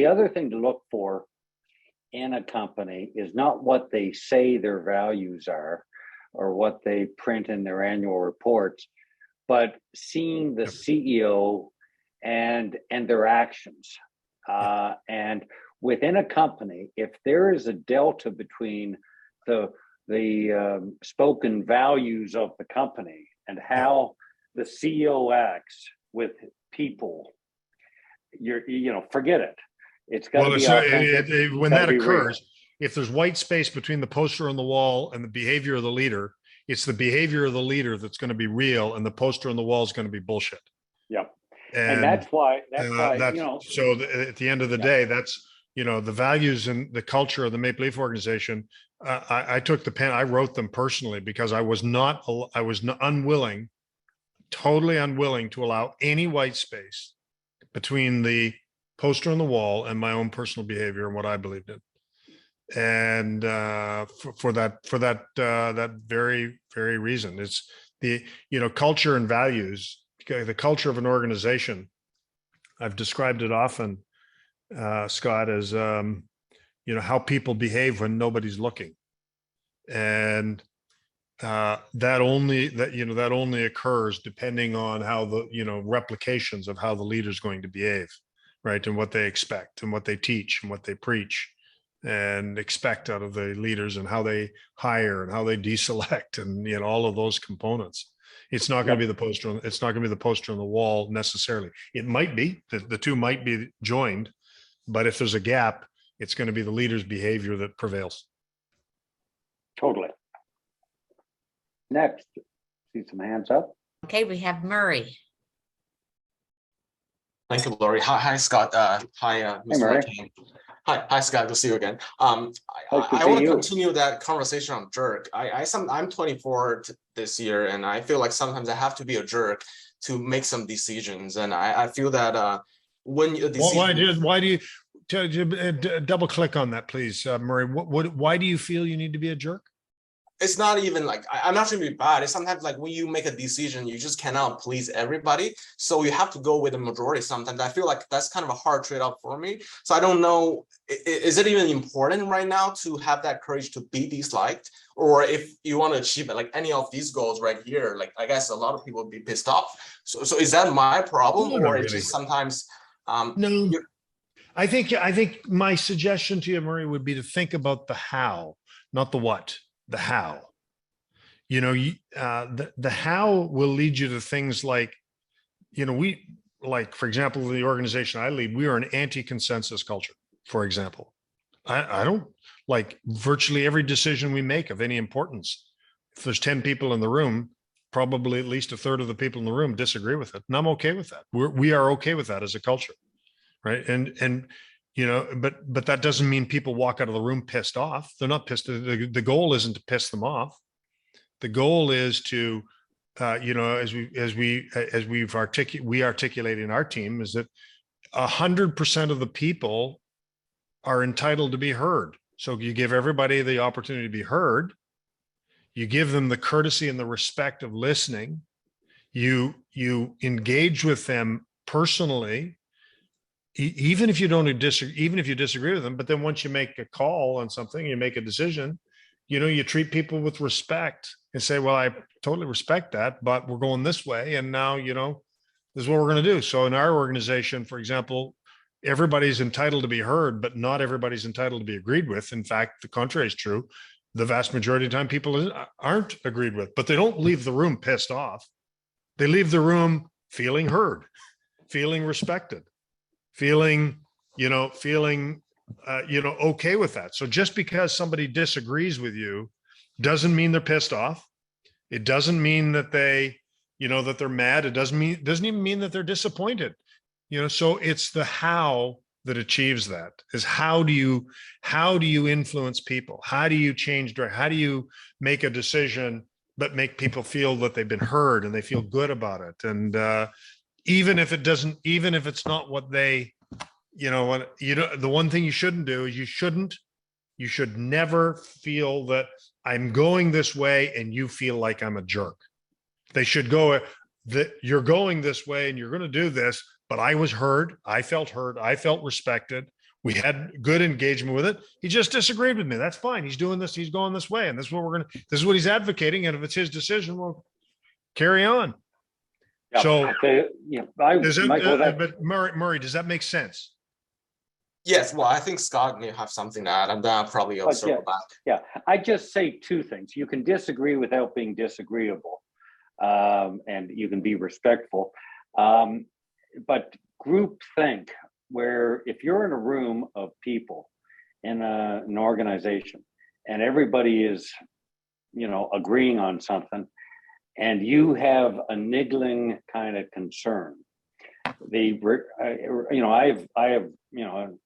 other thing to look for in a company is not what they say their values are or what they print in their annual reports, but seeing the CEO and their actions. And within a company, if there is a delta between the spoken values of the company and how the CEO acts with people, forget it. It's got to be authentic. When that occurs, if there's white space between the poster on the wall and the behavior of the leader, it's the behavior of the leader that's going to be real, and the poster on the wall is going to be bullshit. Yep. And that's why so at the end of the day, that's the values and the culture of the Maple Leaf organization. I took the pen, I wrote them personally, because I was unwilling, totally unwilling to allow any white space between the poster on the wall, and my own personal behavior and what I believed in. And for that very reason, it's the, culture and values, the culture of an organization. I've described it often, Scott, as how people behave when nobody's looking, and that only occurs depending on how the replications of how the leader's going to behave, right, and what they expect and what they teach and what they preach and expect out of the leaders, and how they hire and how they deselect, and all of those components. It's not going to be the poster. It's not going to be the poster on the wall necessarily. It might be the two might be joined, but if there's a gap, it's going to be the leader's behavior that prevails. Totally. Next, see some hands up. Okay, we have Murray. Thank you, Lori. Hi, Scott. Hi, Mr. Murray. McCain. Hi, Scott. Good to see you again. I Nice to see want to you. continue that conversation on jerk. I'm 24 this year, and I feel like sometimes I have to be a jerk to make some decisions. And I feel that when a decision, Why do you double click on that, please, Murray? Why do you feel you need to be a jerk? it's not even like I'm not trying to be bad. It's sometimes like when you make a decision, you just cannot please everybody. So you have to go with the majority sometimes. I feel like that's kind of a hard trade-off for me. So I don't know, is it even important right now to have that courage to be disliked? Or if you want to achieve like any of these goals right here, like I guess a lot of people would be pissed off. So is that my problem? No, or not it's really. just sometimes No. I think my suggestion to you, Murray, would be to think about the how, not the what, the how. You know, the how will lead you to things like, you know, for example, the organization I lead, we are an anti-consensus culture, for example. I don't like virtually every decision we make of any importance. If there's 10 people in the room, probably at least a third of the people in the room disagree with it. And I'm okay with that. We are okay with that as a culture. Right. And, you know, but that doesn't mean people walk out of the room pissed off. They're not pissed. The goal isn't to piss them off. The goal is to, you know, as we articulate in our team, is that 100% of the people are entitled to be heard. So you give everybody the opportunity to be heard. You give them the courtesy and the respect of listening. You engage with them personally, even if you don't disagree, even if you disagree with them. But then once you make a call on something, you make a decision, you know, you treat people with respect and say, well, I totally respect that, but we're going this way. And now, you know, this is what we're going to do. So in our organization, for example, everybody's entitled to be heard, but not everybody's entitled to be agreed with. In fact, the contrary is true. The vast majority of the time people aren't agreed with, but they don't leave the room pissed off. They leave the room feeling heard, feeling respected, feeling okay with that. So just because somebody disagrees with you doesn't mean they're pissed off. It doesn't mean that they, you know, that they're mad. It doesn't even mean that they're disappointed. You know, so it's the how that achieves that. Is how do you influence people? How do you change? How do you make a decision but make people feel that they've been heard and they feel good about it? And even if it's not what they, the one thing you shouldn't do is you should never feel that I'm going this way and you feel like I'm a jerk. They should go that you're going this way and you're going to do this, but I was heard. I felt respected. We had good engagement with it. He just disagreed with me. That's fine. He's doing this. He's going this way. And this is what this is what he's advocating. And if it's his decision, we'll carry on. Yeah, So, okay, yeah, but Murray, does that make sense? yes, well, I think Scott may have something to add, and then I'll probably circle back. Yeah, I just say two things. You can disagree without being disagreeable, and you can be respectful. But groupthink, where if you're in a room of people in an organization and everybody is, you know, agreeing on something, and you have a niggling kind of concern, I have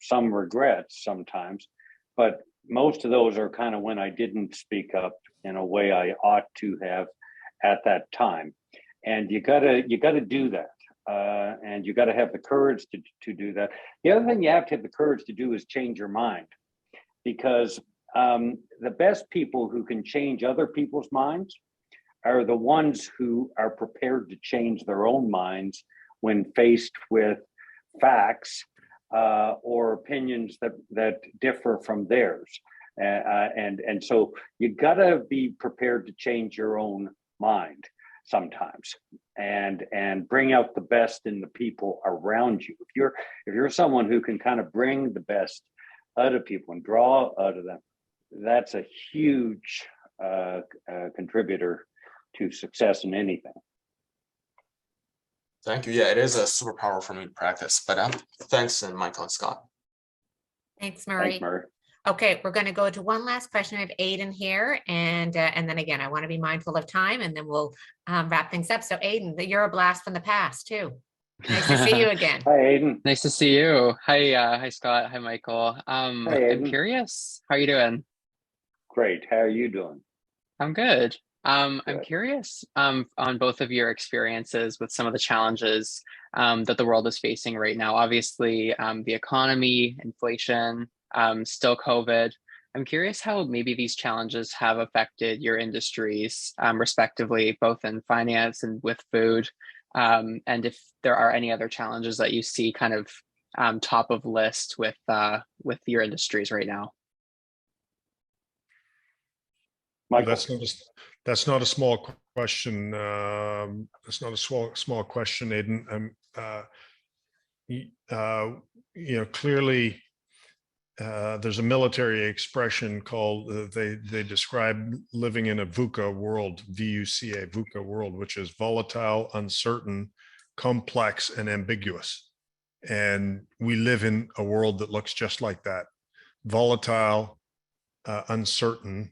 some regrets sometimes, but most of those are kind of when I didn't speak up in a way I ought to have at that time. And you gotta do that. and you got to have the courage to do that. The other thing you have to have the courage to do is change your mind, because the best people who can change other people's minds are the ones who are prepared to change their own minds when faced with facts or opinions that differ from theirs. And so you gotta be prepared to change your own mind sometimes, and bring out the best in the people around you. If you're someone who can kind of bring the best out of people and draw out of them, that's a huge contributor to success in anything. Thank you. Yeah, it is a superpower for me to practice. But thanks, Michael and Scott. Thanks, Murray. Thanks, Murray. Okay, we're going to go to one last question. I have Aiden here, and then again, I want to be mindful of time, and then we'll wrap things up. So Aiden, you're a blast from the past too. Nice to see you again. Hi, Aiden. Nice to see you. Hi, Scott. Hi, Michael. I'm Aiden. curious. How are you doing? Great. How are you doing? I'm good. I'm Good. curious on both of your experiences with some of the challenges that the world is facing right now. Obviously, the economy, inflation, still COVID. I'm curious how maybe these challenges have affected your industries, respectively, both in finance and with food. And if there are any other challenges that you see kind of top of list with your industries right now. Michael. That's not a small question. That's not a small question, Aiden. Clearly, there's a military expression called, they describe living in a VUCA world, VUCA, VUCA world, which is volatile, uncertain, complex, and ambiguous. And we live in a world that looks just like that: volatile, uncertain,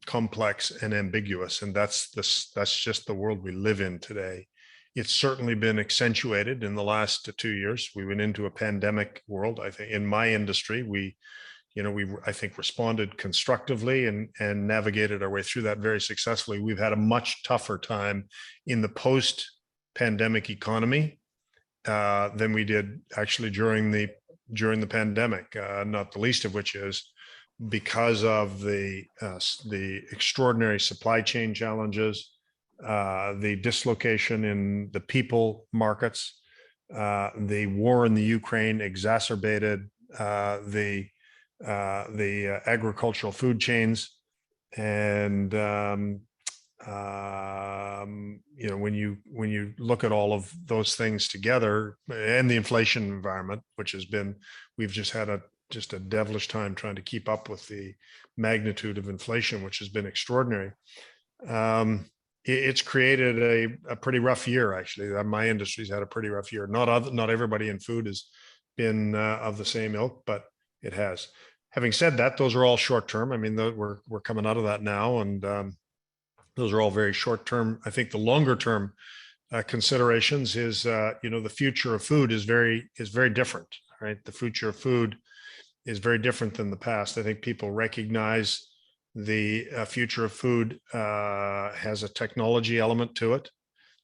complex, and ambiguous. And that's just the world we live in today. It's certainly been accentuated in the last 2 years. We went into a pandemic world. I think in my industry, we I think responded constructively and navigated our way through that very successfully. We've had a much tougher time in the post-pandemic economy than we did actually during the pandemic. Not the least of which is because of the extraordinary supply chain challenges, the dislocation in the people markets, the war in the Ukraine exacerbated the agricultural food chains, and when you look at all of those things together, and the inflation environment, which has been, we've just had a devilish time trying to keep up with the magnitude of inflation, which has been extraordinary. It's created a pretty rough year, actually. My industry's had a pretty rough year. Not everybody in food has been of the same ilk, but it has. Having said that, those are all short term. I mean, we're coming out of that now, and those are all very short term. I think the longer term considerations is, the future of food is very different, right? The future of food is very different than the past. I think people recognize the future of food has a technology element to it.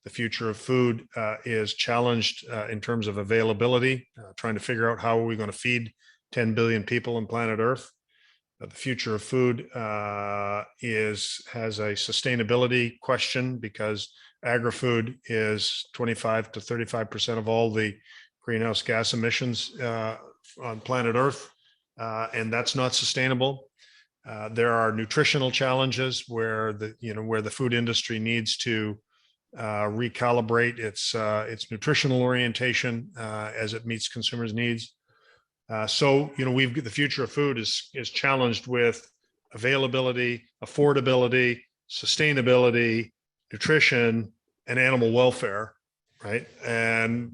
The future of food is challenged in terms of availability, trying to figure out how are we going to feed 10 billion people on planet Earth. The future of food has a sustainability question, because agri-food is 25 to 35% of all the greenhouse gas emissions on planet Earth, and that's not sustainable. There are nutritional challenges where the food industry needs to recalibrate its nutritional orientation as it meets consumers' needs. So the future of food is challenged with availability, affordability, sustainability, nutrition, and animal welfare, right? And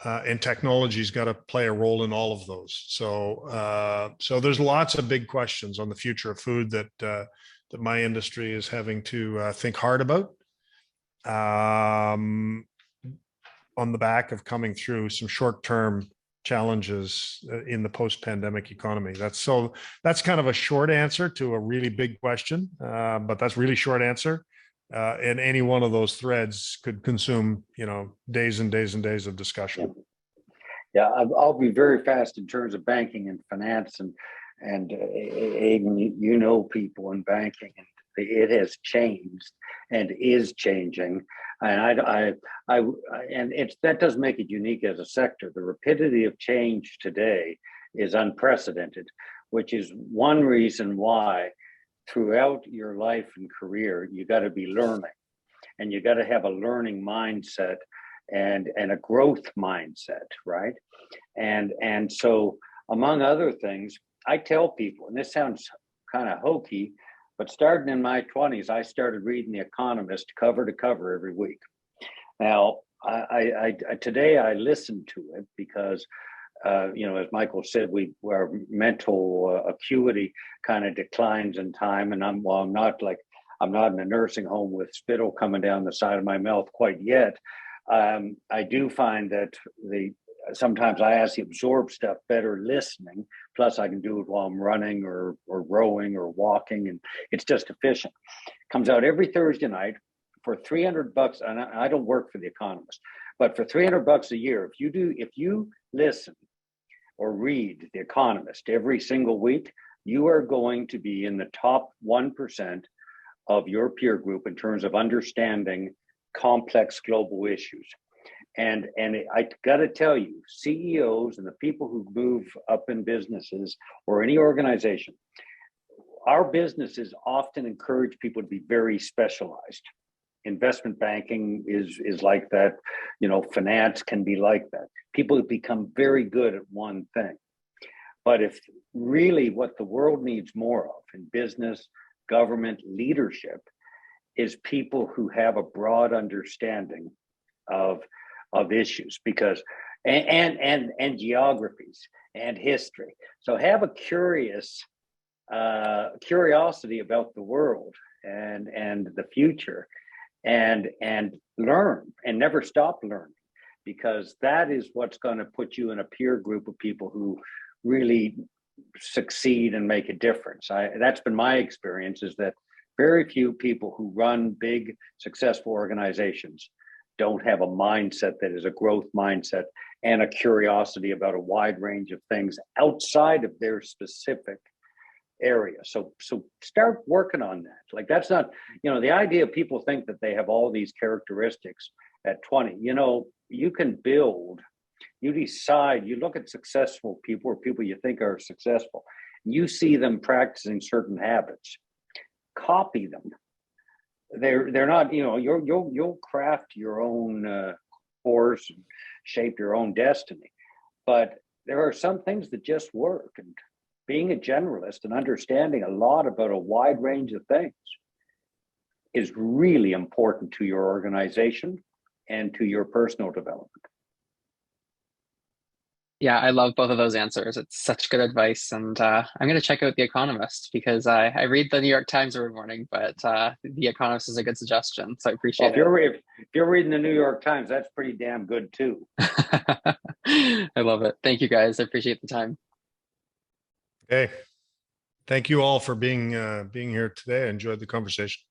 and technology's got to play a role in all of those. So there's lots of big questions on the future of food that my industry is having to think hard about, on the back of coming through some short-term challenges in the post-pandemic economy. That's kind of a short answer to a really big question, but that's really short answer. and any one of those threads could consume, days and days and days of discussion. Yeah, I'll be very fast in terms of banking and finance, and Aiden, you know people in banking, and it has changed and is changing, and that does make it unique as a sector. The rapidity of change today is unprecedented, which is one reason why throughout your life and career you got to be learning, and you got to have a learning mindset and a growth mindset, right? And so, among other things, I tell people, and this sounds kind of hokey, but starting in my 20s, I started reading The Economist cover to cover every week. Now, today I listen to it because, as Michael said, our mental acuity kind of declines in time, and I'm not in a nursing home with spittle coming down the side of my mouth quite yet. I do find that sometimes I actually absorb stuff better listening. Plus, I can do it while I'm running or rowing or walking, and it's just efficient. Comes out every Thursday night for $300, and I don't work for The Economist, but for $300 a year, if you listen or read The Economist every single week, you are going to be in the top 1% of your peer group in terms of understanding complex global issues. And I got to tell you, CEOs and the people who move up in businesses or any organization, our businesses often encourage people to be very specialized. Investment banking is like that. Finance can be like that. People become very good at one thing. But if really what the world needs more of in business, government, leadership, is people who have a broad understanding of issues, because and geographies and history. So have a curiosity about the world and the future, and learn and never stop learning, because that is what's going to put you in a peer group of people who really succeed and make a difference. That's been my experience, is that very few people who run big, successful organizations don't have a mindset that is a growth mindset and a curiosity about a wide range of things outside of their specific area. So start working on that. Like, that's not, the idea of people think that they have all these characteristics at 20. You can build, you decide, you look at successful people or people you think are successful, you see them practicing certain habits, copy them. They're not, you'll craft your own course, shape your own destiny, but there are some things that just work. And being a generalist and understanding a lot about a wide range of things is really important to your organization and to your personal development. Yeah, I love both of those answers. It's such good advice. And I'm going to check out The Economist, because I read the New York Times every morning, but The Economist is a good suggestion. So I appreciate it. If you're reading the New York Times, that's pretty damn good too. I love it. Thank you, guys. I appreciate the time. Okay. Thank you all for being here today. I enjoyed the conversation.